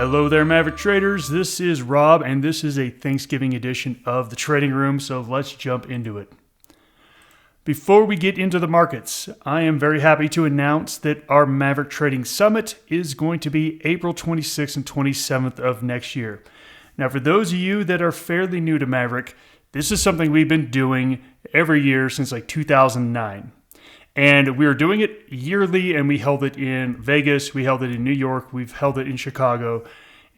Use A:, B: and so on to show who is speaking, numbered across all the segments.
A: Hello there, Maverick Traders. This is Rob, and this is a Thanksgiving edition of the Trading Room, so let's jump into it. Before we get into the markets, I am very happy to announce that our Maverick Trading Summit is going to be April 26th and 27th of next year. Now, for those of you that are fairly new to Maverick, this is something we've been doing every year since like 2009. And we were doing it yearly, and we held it in Vegas, we held it in New York, we've held it in Chicago.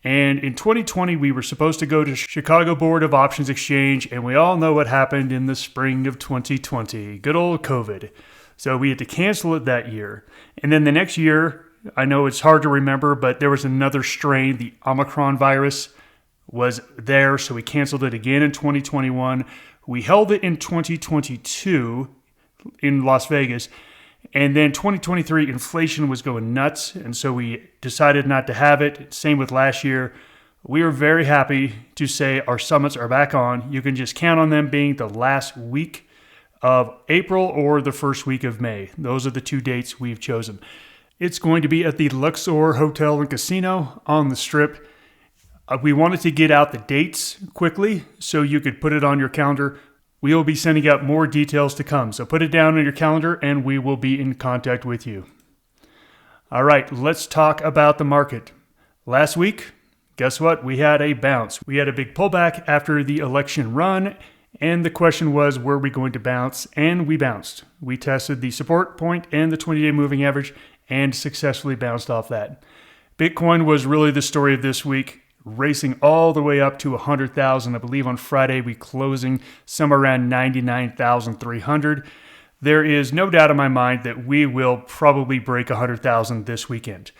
A: And in 2020, we were supposed to go to Chicago Board of Options Exchange, and we all know what happened in the spring of 2020. Good old COVID. So we had to cancel it that year. And then the next year, I know it's hard to remember, but there was another strain, the Omicron virus was there, so we canceled it again in 2021. We held it in 2022 in Las Vegas, and then 2023 inflation was going nuts, and so we decided not to have it. Same with last year. We are very happy to say our summits are back on. You can just count on them being the last week of April or the first week of May. Those are the two dates we've chosen. It's going to be at the Luxor Hotel and Casino on the Strip. We wanted to get out the dates quickly so you could put it on your calendar. We will be sending out more details to come, so put it down on your calendar and we will be in contact with you. All right, let's talk about the market. Last week, guess what? We had a bounce. We had a big pullback after the election run, and the question was, were we going to bounce? And we bounced. We tested the support point and the 20-day moving average and successfully bounced off that. Bitcoin was really the story of this week, racing all the way up to 100,000. I believe on Friday we closing somewhere around 99,300. There is no doubt in my mind that we will probably break 100,000 this weekend.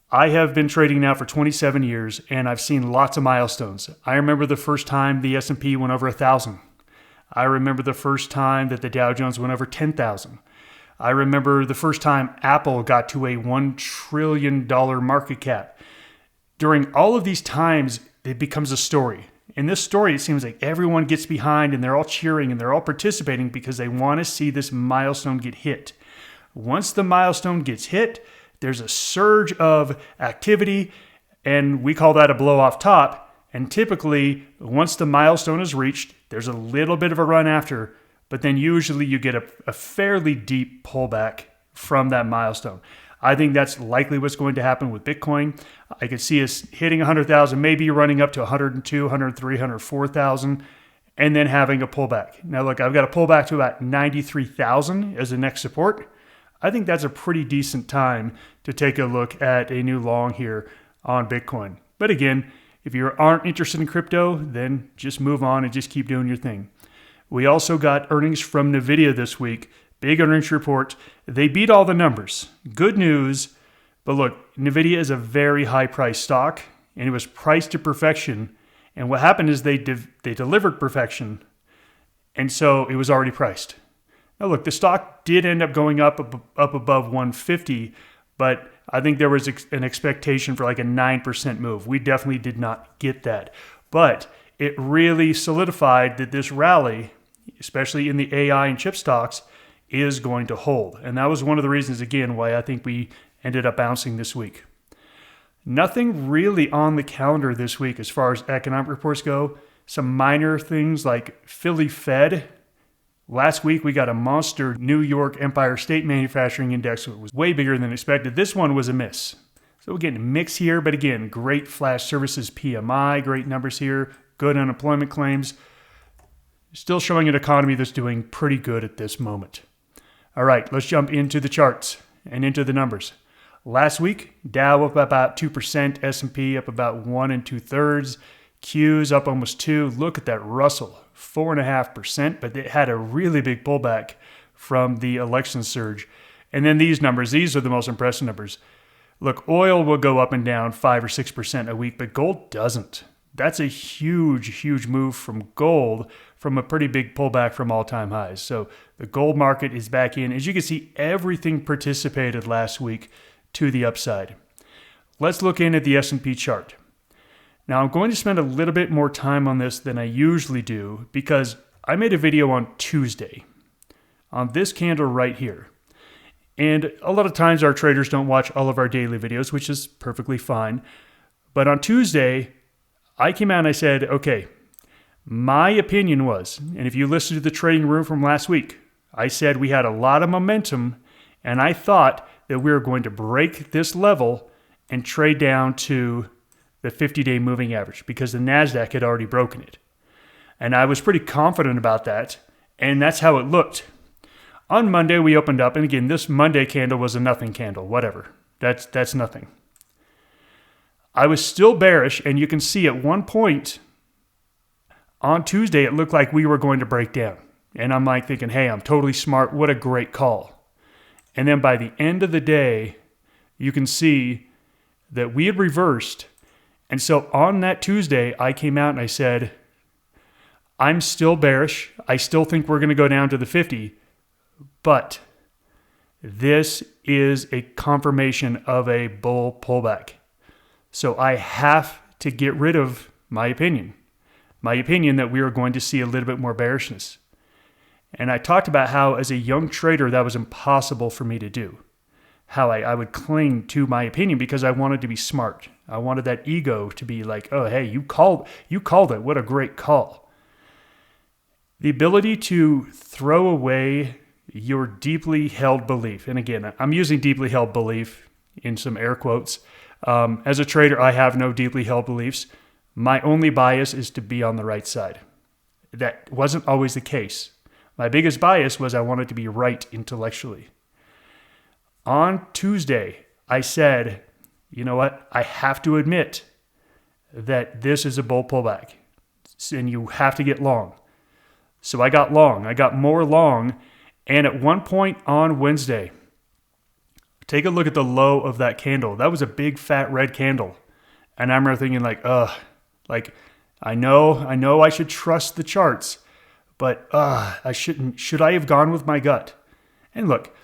A: I have been trading now for 27 years, and I've seen lots of milestones. I remember the first time the S&P went over 1,000. I remember the first time that the Dow Jones went over 10,000. I remember the first time Apple got to a $1 trillion market cap. During all of these times, it becomes a story. In this story, it seems like everyone gets behind and they're all cheering and they're all participating because they want to see this milestone get hit. Once the milestone gets hit, there's a surge of activity, and we call that a blow off top. And typically, once the milestone is reached, there's a little bit of a run after, but then usually you get a fairly deep pullback from that milestone. I think that's likely what's going to happen with Bitcoin. I could see us hitting 100,000, maybe running up to 102, 103, 104,000, and then having a pullback. Now, look, I've got a pullback to about 93,000 as the next support. I think that's a pretty decent time to take a look at a new long here on Bitcoin. But again, if you aren't interested in crypto, then just move on and just keep doing your thing. We also got earnings from NVIDIA this week. Big earnings report. They beat all the numbers. Good news. But look, NVIDIA is a very high price stock, and it was priced to perfection. And what happened is they delivered perfection, and so it was already priced. Now look, the stock did end up going up above 150, but I think there was an expectation for like a 9% move. We definitely did not get that. But it really solidified that this rally, especially in the AI and chip stocks, is going to hold. And that was one of the reasons, again, why I think we ended up bouncing this week. Nothing really on the calendar this week as far as economic reports go. Some minor things like Philly Fed. Last week, we got a monster New York Empire State Manufacturing Index. It was way bigger than expected. This one was a miss. So we're getting a mix here, but again, great flash services PMI, great numbers here, good unemployment claims. Still showing an economy that's doing pretty good at this moment. All right, let's jump into the charts and into the numbers. Last week, Dow up about 2%, S&P up about 1 2/3, Q's up almost 2%. Look at that Russell, 4.5%, but it had a really big pullback from the election surge. And then these numbers, these are the most impressive numbers. Look, oil will go up and down 5 or 6% a week, but gold doesn't. That's a huge move from gold from a pretty big pullback from all-time highs. So the gold market is back in. As you can see, everything participated last week to the upside. Let's look in at the S&P chart. Now, I'm going to spend a little bit more time on this than I usually do because I made a video on Tuesday on this candle right here. And a lot of times our traders don't watch all of our daily videos, which is perfectly fine. But on Tuesday, I came out and I said, okay, my opinion was, and if you listen to the trading room from last week, I said we had a lot of momentum, and I thought that we were going to break this level and trade down to the 50-day moving average because the NASDAQ had already broken it. And I was pretty confident about that, and that's how it looked. On Monday, we opened up, and again, this Monday candle was a nothing candle, whatever. That's nothing. I was still bearish, and you can see at one point on Tuesday, it looked like we were going to break down. And I'm like thinking, hey, I'm totally smart. What a great call. And then by the end of the day, you can see that we had reversed. And so on that Tuesday, I came out and I said, I'm still bearish. I still think we're going to go down to the 50. But this is a confirmation of a bull pullback. So I have to get rid of my opinion. My opinion that we are going to see a little bit more bearishness. And I talked about how as a young trader, that was impossible for me to do. How I would cling to my opinion because I wanted to be smart. I wanted that ego to be like, oh, hey, you called it. What a great call. The ability to throw away your deeply held belief. And again, I'm using deeply held belief in some air quotes. As a trader, I have no deeply held beliefs. My only bias is to be on the right side. That wasn't always the case. My biggest bias was I wanted to be right intellectually. On Tuesday, I said, you know what? I have to admit that this is a bull pullback and you have to get long. So I got long. I got more long. And at one point on Wednesday, take a look at the low of that candle. That was a big fat red candle. And I remember thinking I know I should trust the charts, but I shouldn't. Should I have gone with my gut? And look,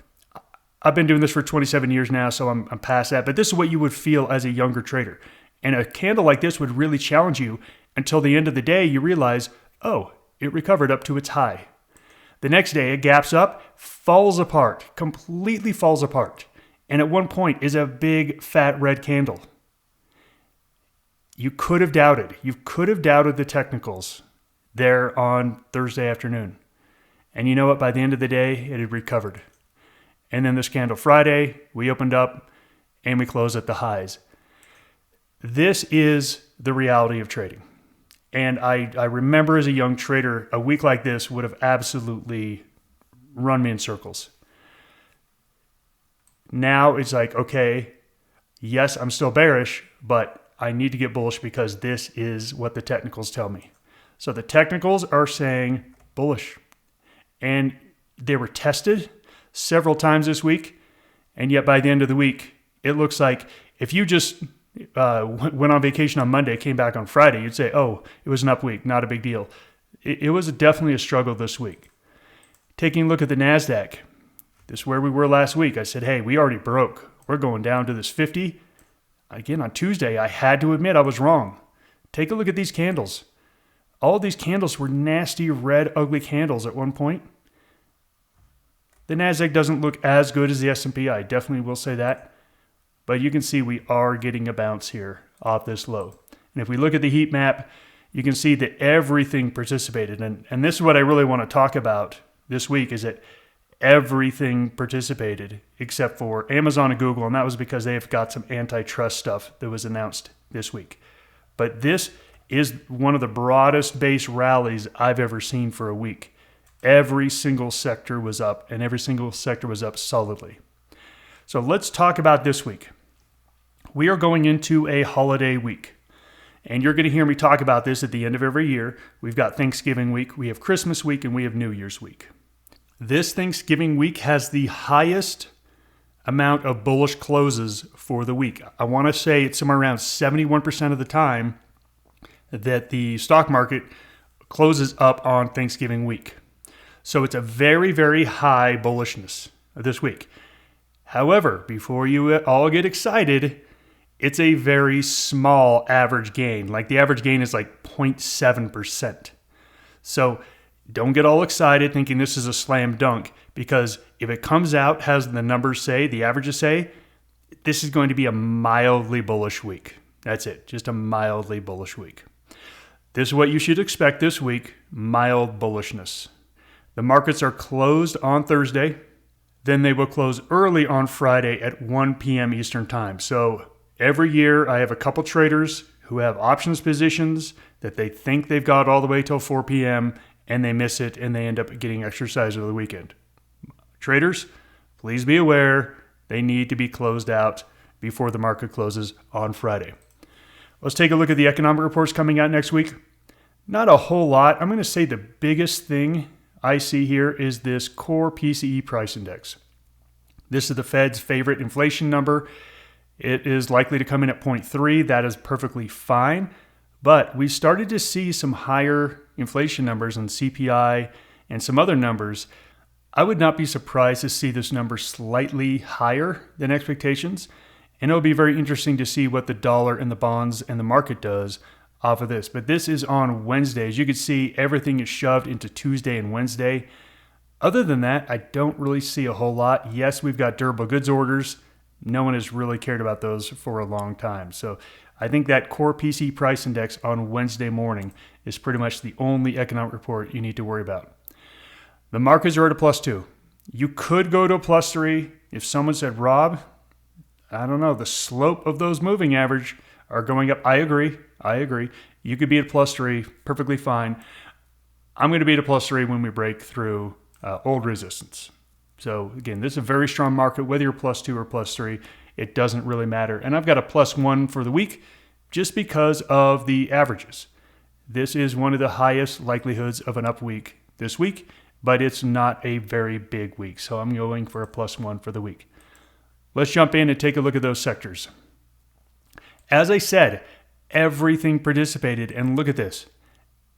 A: I've been doing this for 27 years now, so I'm past that. But this is what you would feel as a younger trader. And a candle like this would really challenge you until the end of the day you realize, oh, it recovered up to its high. The next day it gaps up, falls apart, completely falls apart. And at one point is a big fat red candle. You could have doubted. You could have doubted the technicals there on Thursday afternoon. And you know what? By the end of the day, it had recovered. And then this candle Friday, we opened up and we closed at the highs. This is the reality of trading. And I remember as a young trader, a week like this would have absolutely run me in circles. Now it's like, okay, yes, I'm still bearish, but I need to get bullish because this is what the technicals tell me. So the technicals are saying bullish. And they were tested several times this week. And yet by the end of the week, it looks like if you just went on vacation on Monday, came back on Friday, you'd say, oh, it was an up week, not a big deal. It was definitely a struggle this week. Taking a look at the NASDAQ, this is where we were last week. I said, hey, we already broke. We're going down to this 50. Again, on Tuesday, I had to admit I was wrong. Take a look at these candles. All these candles were nasty, red, ugly candles at one point. The NASDAQ doesn't look as good as the S&P. I definitely will say that. But you can see we are getting a bounce here off this low. And if we look at the heat map, you can see that everything participated. And this is what I really want to talk about this week is that everything participated except for Amazon and Google. And that was because they've got some antitrust stuff that was announced this week. But this is one of the broadest base rallies I've ever seen for a week. Every single sector was up, and every single sector was up solidly. So let's talk about this week. We are going into a holiday week. And you're going to hear me talk about this at the end of every year. We've got Thanksgiving week, we have Christmas week, and we have New Year's week. This Thanksgiving week has the highest amount of bullish closes for the week. I want to say it's somewhere around 71% of the time that the stock market closes up on Thanksgiving week. So it's a very, very high bullishness this week. However, before you all get excited, it's a very small average gain. Like the average gain is like 0.7%. So don't get all excited thinking this is a slam dunk, because if it comes out, as the numbers say, the averages say, this is going to be a mildly bullish week. That's it. Just a mildly bullish week. This is what you should expect this week, mild bullishness. The markets are closed on Thursday. Then they will close early on Friday at 1 p.m. Eastern Time. So every year I have a couple traders who have options positions that they think they've got all the way till 4 p.m. and they miss it and they end up getting exercise over the weekend. Traders, please be aware they need to be closed out before the market closes on Friday. Let's take a look at the economic reports coming out next week. Not a whole lot. I'm going to say the biggest thing I see here is this core PCE price index. This is the Fed's favorite inflation number. It is likely to come in at 0.3. That is perfectly fine. But we started to see some higher inflation numbers on CPI and some other numbers. I would not be surprised to see this number slightly higher than expectations. And it'll be very interesting to see what the dollar and the bonds and the market does off of this. But this is on Wednesday. As you can see, everything is shoved into Tuesday and Wednesday. Other than that, I don't really see a whole lot. Yes, we've got durable goods orders. No one has really cared about those for a long time. So I think that core PC price index on Wednesday morning is pretty much the only economic report you need to worry about. The markets are at a +2. You could go to a +3 if someone said, Rob, I don't know, the slope of those moving average are going up. I agree. You could be at +3, perfectly fine. I'm going to be at a +3 when we break through old resistance. So again, this is a very strong market. Whether you're +2 or +3, it doesn't really matter. And I've got a +1 for the week just because of the averages. This is one of the highest likelihoods of an up week this week, but it's not a very big week. So I'm going for a +1 for the week. Let's jump in and take a look at those sectors. As I said, everything participated. And look at this.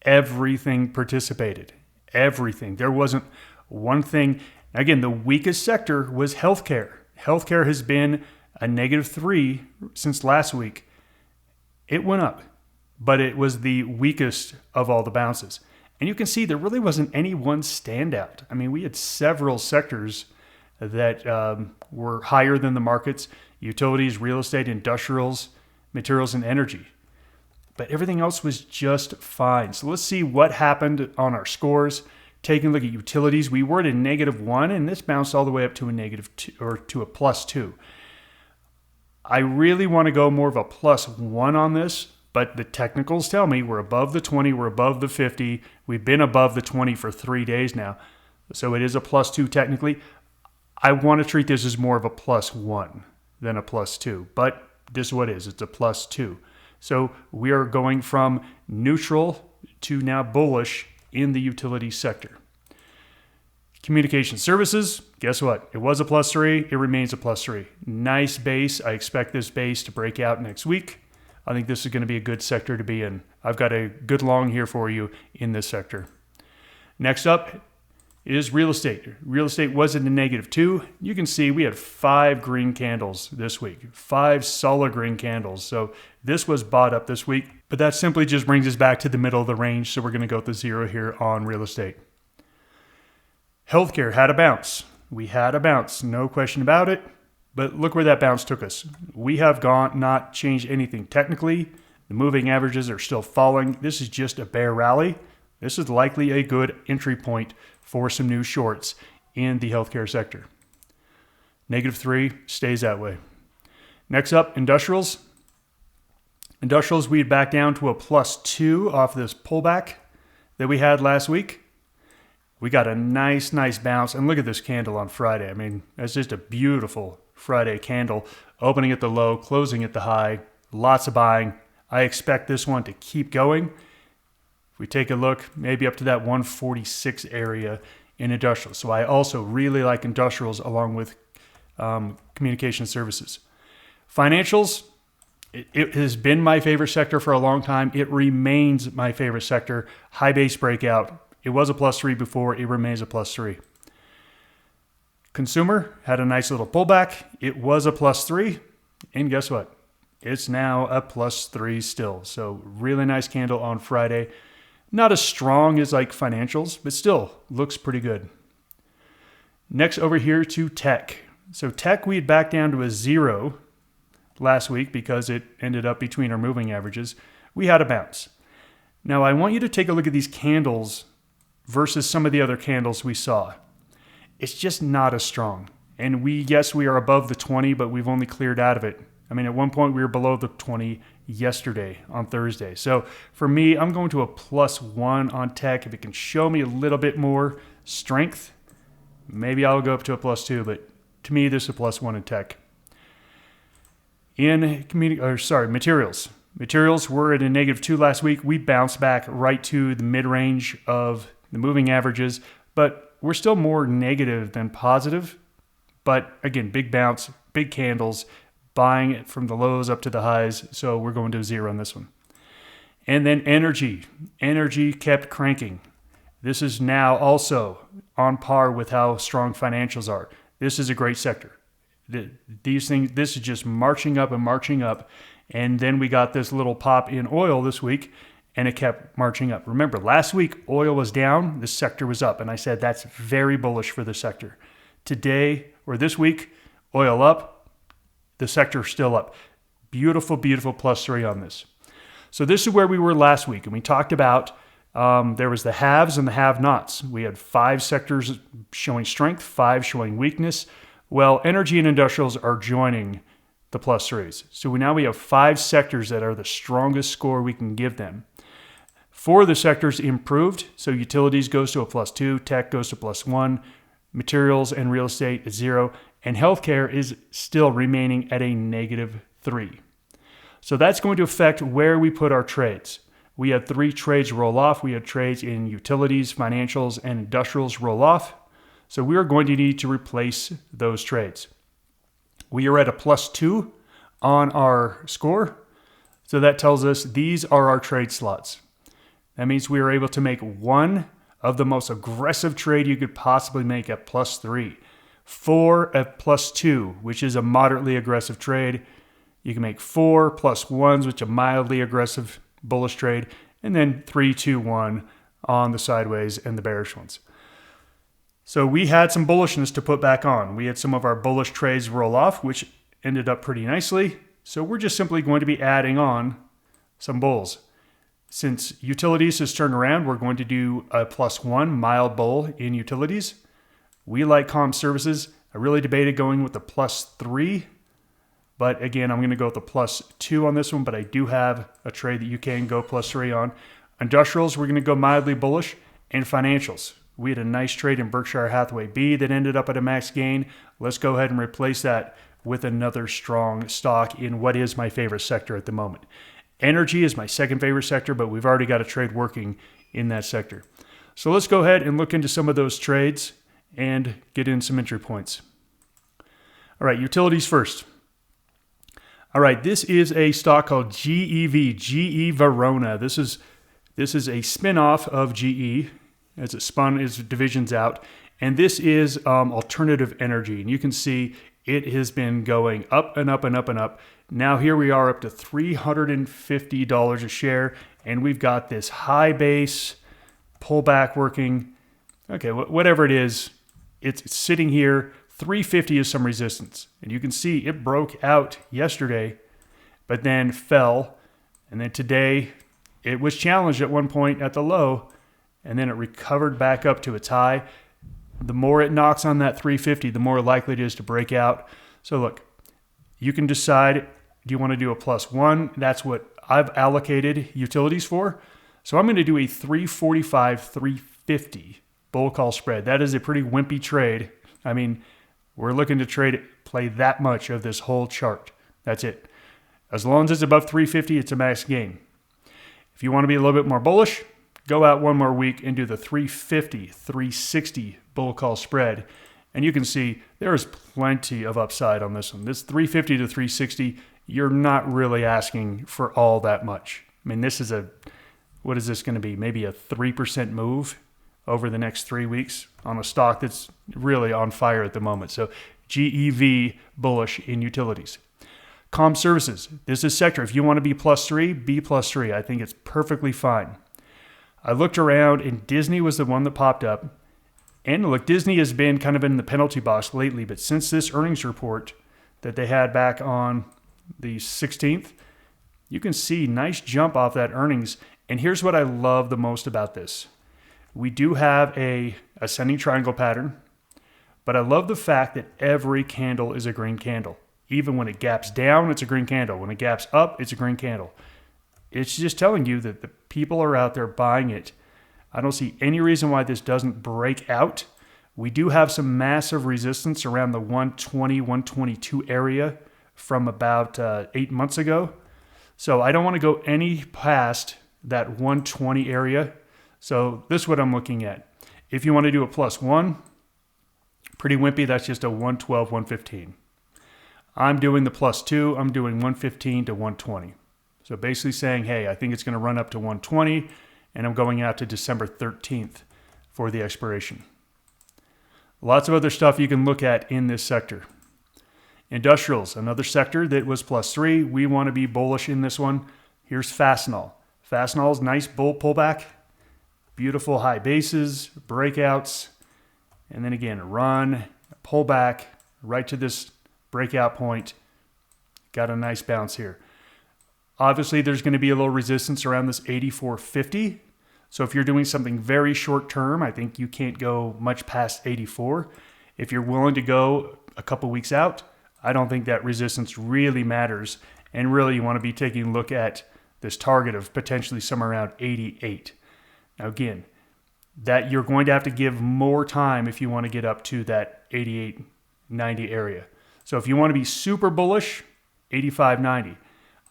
A: Everything participated. Everything. There wasn't one thing. Again, the weakest sector was healthcare. Healthcare has been a -3 since last week. It went up, but it was the weakest of all the bounces. And you can see there really wasn't any one standout. I mean, we had several sectors that were higher than the markets: utilities, real estate, industrials, materials, and energy. But everything else was just fine. So let's see what happened on our scores. Taking a look at utilities, we were at a -1, and this bounced all the way up to a -2 or to a +2. I really want to go more of a +1 on this, but the technicals tell me we're above the 20, we're above the 50. We've been above the 20 for 3 days now. So it is a +2 technically. I want to treat this as more of a +1 than a +2, but this is what it is. It's a +2. So we are going from neutral to now bullish in the utility sector. Communication services, guess what? It was a +3. It remains a +3. Nice base. I expect this base to break out next week. I think this is going to be a good sector to be in. I've got a good long here for you in this sector. Next up is real estate. Real estate was in the -2. You can see we had 5 green candles this week, 5 solid green candles. So this was bought up this week, but that simply just brings us back to the middle of the range. So we're going to go with the 0 here on real estate. Healthcare had a bounce. We had a bounce, no question about it. But look where that bounce took us. We have not changed anything technically. The moving averages are still falling. This is just a bear rally. This is likely a good entry point for some new shorts in the healthcare sector. -3 stays that way. Next up, industrials. Industrials, we'd back down to a +2 off this pullback that we had last week. We got a nice bounce. And look at this candle on Friday. I mean, that's just a beautiful Friday candle. Opening at the low, closing at the high. Lots of buying. I expect this one to keep going. If we take a look, maybe up to that 146 area in industrials. So I also really like industrials along with communication services. Financials, it has been my favorite sector for a long time. It remains my favorite sector. High base breakout. It was a +3 before. It remains a +3. Consumer had a nice little pullback. It was a +3. And guess what? It's now a +3 still. So really nice candle on Friday. Not as strong as like financials, but still looks pretty good. Next over here to tech. So tech, we had back down to a 0 last week because it ended up between our moving averages. We had a bounce. Now, I want you to take a look at these candles versus some of the other candles we saw. It's just not as strong. And yes, we are above the 20, but we've only cleared out of it. I mean, at one point we were below the 20 yesterday on Thursday. So for me, I'm going to a +1 on tech. If it can show me a little bit more strength, maybe I'll go up to a +2, but to me, this is a +1 in tech. In materials. Materials were at a -2 last week. We bounced back right to the mid-range of the moving averages, but we're still more negative than positive. But again, big bounce, big candles, buying it from the lows up to the highs. So we're going to 0 on this one. And then energy. Energy kept cranking. This is now also on par with how strong financials are. This is a great sector. These things, this is just marching up and marching up. And then we got this little pop in oil this week, and it kept marching up. Remember, last week, oil was down, the sector was up. And I said, that's very bullish for the sector. Today, or this week, oil up, the sector still up. Beautiful, beautiful +3 on this. So this is where we were last week. And we talked about there was the haves and the have-nots. We had 5 sectors showing strength, 5 showing weakness. Well, energy and industrials are joining the +3s. So now we have 5 sectors that are the strongest score we can give them. 4 of the sectors improved. So utilities goes to a +2, tech goes to +1, materials and real estate is 0, and healthcare is still remaining at a -3. So that's going to affect where we put our trades. We had 3 trades roll off. We had trades in utilities, financials, and industrials roll off. So we are going to need to replace those trades. We are at a +2 on our score. So that tells us these are our trade slots. That means we are able to make one of the most aggressive trade you could possibly make at +3. 4 at +2, which is a moderately aggressive trade. You can make 4 +1s, which is a mildly aggressive bullish trade, and then 3, 2, 1 on the sideways and the bearish ones. So we had some bullishness to put back on. We had some of our bullish trades roll off, which ended up pretty nicely. So we're just simply going to be adding on some bulls. Since utilities has turned around, we're going to do a +1 mild bull in utilities. We like comm services. I really debated going with the +3, but again, I'm going to go with the +2 on this one, but I do have a trade that you can go +3 on. Industrials, we're going to go mildly bullish, and financials. We had a nice trade in Berkshire Hathaway B that ended up at a max gain. Let's go ahead and replace that with another strong stock in what is my favorite sector at the moment. Energy is my second favorite sector, but we've already got a trade working in that sector. So let's go ahead and look into some of those trades and get in some entry points. All right, utilities first. All right, this is a stock called GEV, GE Verona. This is a spin-off of GE as it spun its divisions out. And this is alternative energy. And you can see it has been going up and up and up and up. Now here we are up to $350 a share. And we've got this high base pullback working. Okay, whatever it is, it's sitting here. 350 is some resistance. And you can see it broke out yesterday, but then fell. And then today it was challenged at one point at the low, and then it recovered back up to its high. The more it knocks on that 350, the more likely it is to break out. So look, you can decide, do you want to do a +1? That's what I've allocated utilities for. So I'm going to do a 345, 350 bull call spread. That is a pretty wimpy trade. I mean, we're looking to play that much of this whole chart. That's it. As long as it's above 350, it's a max gain. If you want to be a little bit more bullish, go out one more week and do the 350, 360 bull call spread. And you can see there is plenty of upside on this one. This 350 to 360, you're not really asking for all that much. I mean, this is what is this going to be? Maybe a 3% move over the next 3 weeks on a stock that's really on fire at the moment. So GEV bullish in utilities. Comm services. This is sector. If you want to be +3, be +3. I think it's perfectly fine. I looked around and Disney was the one that popped up. And look, Disney has been kind of in the penalty box lately, but since this earnings report that they had back on the 16th, you can see nice jump off that earnings. And here's what I love the most about this. We do have a ascending triangle pattern, but I love the fact that every candle is a green candle. Even when it gaps down, it's a green candle. When it gaps up, it's a green candle. It's just telling you that the people are out there buying it. I don't see any reason why this doesn't break out. We do have some massive resistance around the 120, 122 area from about 8 months ago. So I don't want to go any past that 120 area. So this is what I'm looking at. If you want to do a +1, pretty wimpy, that's just a 112, 115. I'm doing the +2, I'm doing 115 to 120. So basically saying, hey, I think it's going to run up to 120, and I'm going out to December 13th for the expiration. Lots of other stuff you can look at in this sector. Industrials, another sector that was +3. We want to be bullish in this one. Here's Fastenal. Fastenal's nice bull pullback, beautiful high bases, breakouts, and then again, a run, a pullback right to this breakout point. Got a nice bounce here. Obviously, there's going to be a little resistance around this 84.50. So if you're doing something very short term, I think you can't go much past 84. If you're willing to go a couple weeks out, I don't think that resistance really matters. And really, you want to be taking a look at this target of potentially somewhere around 88. Now again, that you're going to have to give more time if you want to get up to that 88, 90 area. So if you want to be super bullish, 85, 90.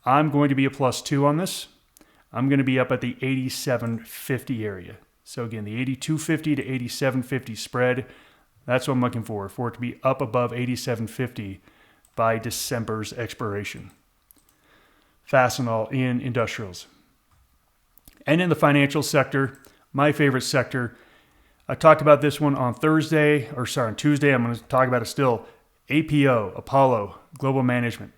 A: I'm going to be a +2 on this. I'm going to be up at the 87.50 area. So again, the 82.50 to 87.50 spread, that's what I'm looking for it to be up above 87.50 by December's expiration. Fastenal in industrials. And in the financial sector, my favorite sector, I talked about this one on Tuesday. I'm going to talk about it still. APO, Apollo, Global Management.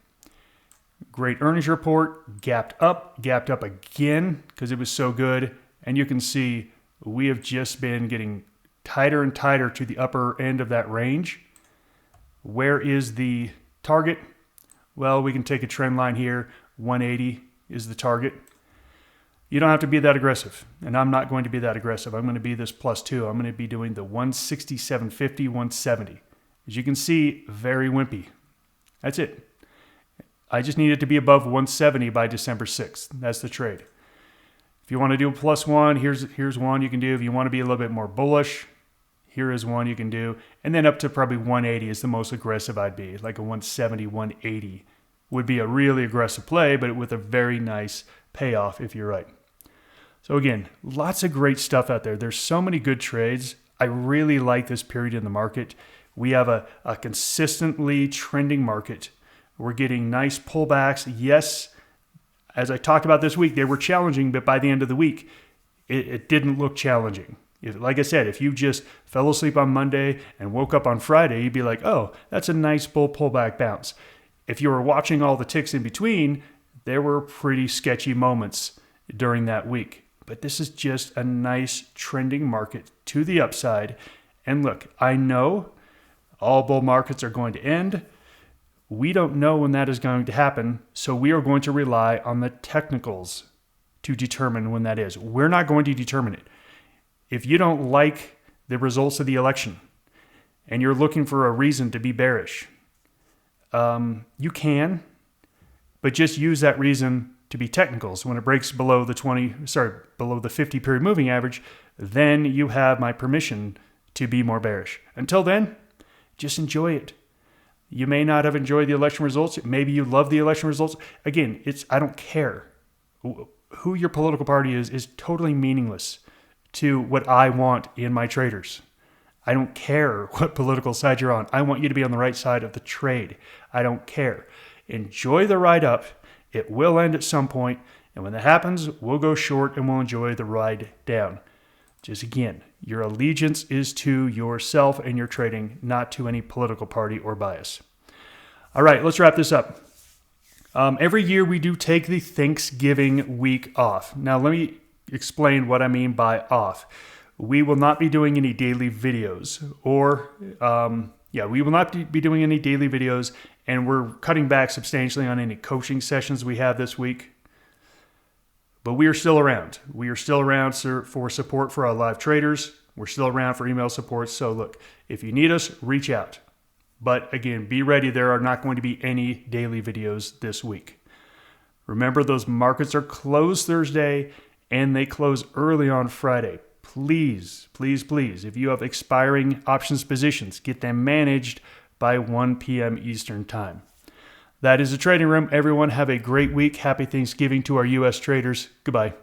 A: Great earnings report, gapped up again because it was so good. And you can see we have just been getting tighter and tighter to the upper end of that range. Where is the target? Well, we can take a trend line here. 180 is the target. You don't have to be that aggressive, and I'm not going to be that aggressive. I'm going to be this +2. I'm going to be doing the 167.50, 170. As you can see, very wimpy. That's it. I just need it to be above 170 by December 6th. That's the trade. If you want to do a +1, here's one you can do. If you want to be a little bit more bullish, here is one you can do. And then up to probably 180 is the most aggressive I'd be. Like a 170, 180 would be a really aggressive play, but with a very nice payoff if you're right. So again, lots of great stuff out there. There's so many good trades. I really like this period in the market. We have a consistently trending market. We're getting nice pullbacks. Yes, as I talked about this week, they were challenging, but by the end of the week, it didn't look challenging. Like I said, if you just fell asleep on Monday and woke up on Friday, you'd be like, oh, that's a nice bull pullback bounce. If you were watching all the ticks in between, there were pretty sketchy moments during that week. But this is just a nice trending market to the upside. And look, I know all bull markets are going to end. We don't know when that is going to happen, so we are going to rely on the technicals to determine when that is. We're not going to determine it. If you don't like the results of the election and you're looking for a reason to be bearish, you can, but just use that reason to be technicals. When it breaks below the 50 period moving average, then you have my permission to be more bearish. Until then, just enjoy it. You may not have enjoyed the election results. Maybe you love the election results. Again, I don't care. Who your political party is totally meaningless to what I want in my traders. I don't care what political side you're on. I want you to be on the right side of the trade. I don't care. Enjoy the ride up. It will end at some point, and when that happens, we'll go short and we'll enjoy the ride down. Just again, your allegiance is to yourself and your trading, not to any political party or bias. All right, let's wrap this up. Every year we do take the Thanksgiving week off. Now let me explain what I mean by off. We will not be doing any daily videos or Yeah, we will not be doing any daily videos, and we're cutting back substantially on any coaching sessions we have this week. But we are still around. We are still around for support for our live traders. We're still around for email support. So look, if you need us, reach out. But again, be ready. There are not going to be any daily videos this week. Remember, those markets are closed Thursday and they close early on Friday. Please, please, please, if you have expiring options positions, get them managed by 1 p.m. Eastern Time. That is the Trading Room. Everyone have a great week. Happy Thanksgiving to our U.S. traders. Goodbye.